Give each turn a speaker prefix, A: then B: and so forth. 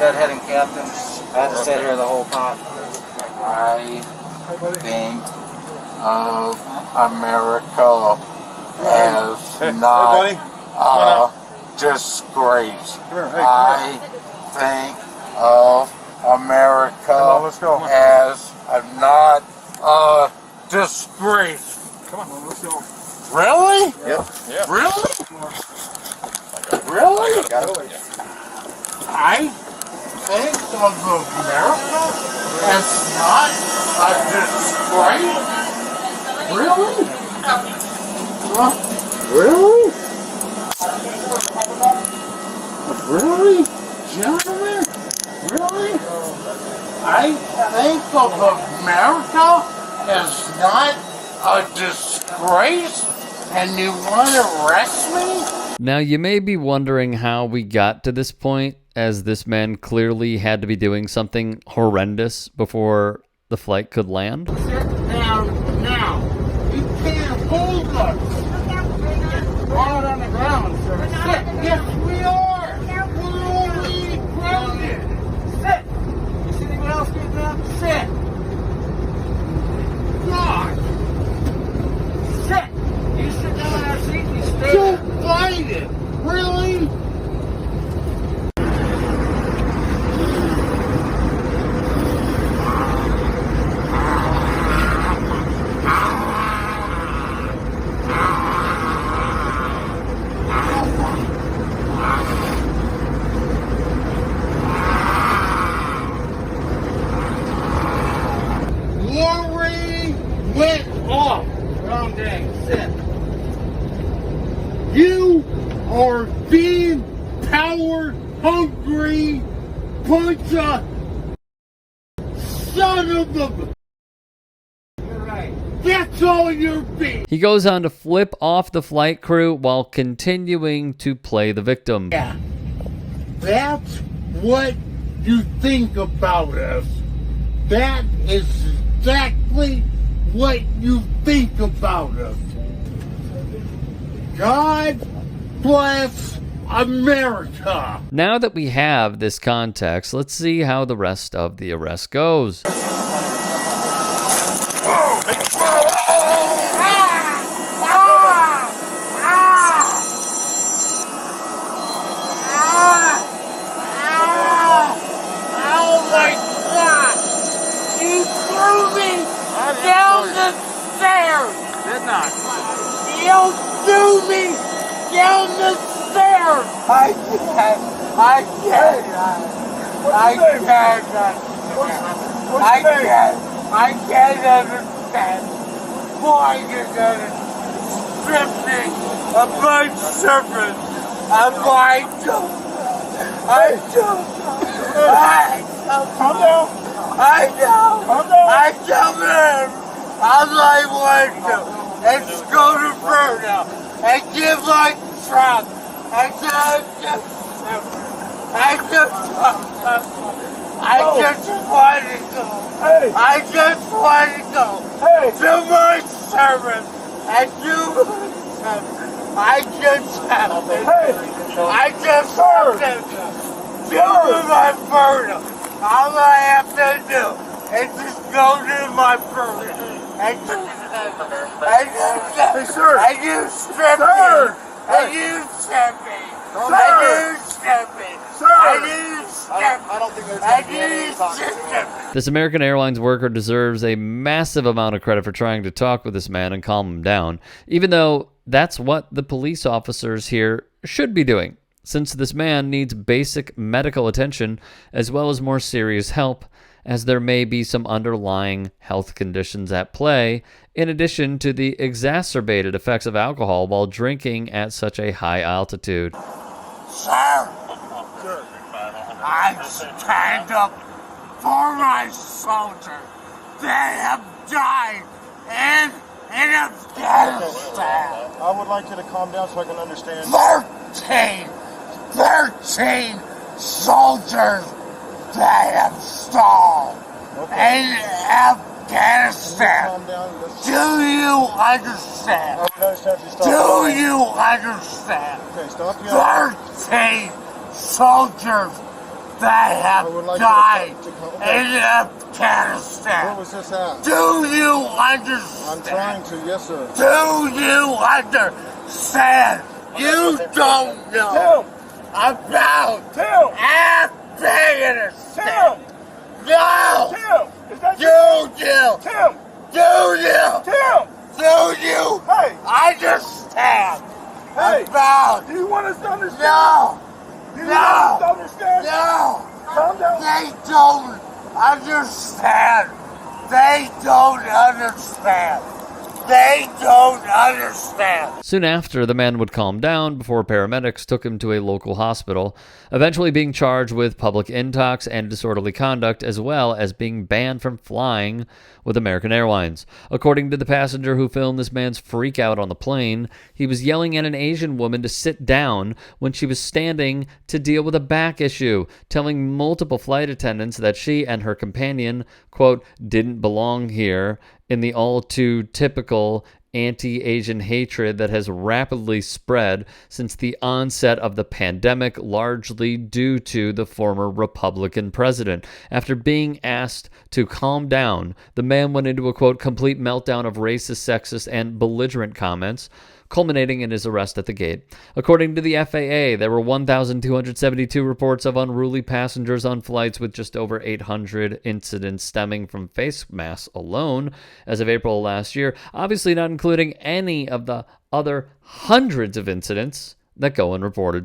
A: deadheading captains. I had to sit here the whole time. I think of America as not a disgrace. I think of America as not a disgrace. Come on, let's go. Really? Yep. Really? Really? I think of America as not a disgrace. Really? Really? Really? Gentlemen? Really? I think of America as not a disgrace, and you want to arrest me?
B: Now, you may be wondering how we got to this point, as this man clearly had to be doing something horrendous before the flight could land.
A: Sit down now. You can't hold us. Out on the ground, sir. Sit. Yes, we are. We're only grounded. Sit. You see anyone else getting up? Sit. God. Sit. You sit down in our seat and you stay. Don't bite it. Really? Went off. Wrong day. Sit. You are being power hungry bunch of son of a. You're right. That's all you're being.
B: He goes on to flip off the flight crew while continuing to play the victim.
A: Yeah. That's what you think about us. That is exactly what you think about us. God bless America.
B: Now that we have this context, let's see how the rest of the arrest goes.
A: Down the stairs! Did not. You threw me down the stairs! I can't understand why you're gonna strip me of my servant of my Calm down. I tell them I'm like one to let's go to Bruno and give my truck and just want to go. I just want to go to my service and do my service. I just have to do my Bruno. All I have to do is just go to my firm and you strip me, and you strip me, and you strip me, and you strip me, and you strip me.
B: This American Airlines worker deserves a massive amount of credit for trying to talk with this man and calm him down, even though that's what the police officers here should be doing, since this man needs basic medical attention as well as more serious help, as there may be some underlying health conditions at play, in addition to the exacerbated effects of alcohol while drinking at such a high altitude.
A: Sir, I stand up for my soldiers that have died in Afghanistan.
C: I would like you to calm down so I can understand.
A: 13 soldiers that have stalled in Afghanistan. Do you understand?
C: I would understand if you stop.
A: Do you understand?
C: Okay, stop yelling.
A: 13 soldiers They have
C: I would like
A: died
C: to come.
A: in Afghanistan.
C: Where was this at?
A: Do you understand?
C: I'm trying to, yes, sir.
A: Do you understand? You don't know about Afghanistan. No! You do! Do you understand about...
D: Do you want us to understand?
A: No!
D: Do you want us to understand?
A: No!
D: Calm down.
A: They don't understand. They don't understand. They don't understand.
B: Soon after, the man would calm down before paramedics took him to a local hospital, eventually being charged with public intox and disorderly conduct, as well as being banned from flying with American Airlines. According to the passenger who filmed this man's freak out on the plane, he was yelling at an Asian woman to sit down when she was standing to deal with a back issue, telling multiple flight attendants that she and her companion, quote, didn't belong here, in the all-too typical anti-Asian hatred that has rapidly spread since the onset of the pandemic, largely due to the former Republican president. After being asked to calm down, the man went into a, quote, complete meltdown of racist, sexist, and belligerent comments, culminating in his arrest at the gate. According to the FAA, there were 1,272 reports of unruly passengers on flights, with just over 800 incidents stemming from face masks alone as of April last year, obviously not including any of the other hundreds of incidents that go unreported.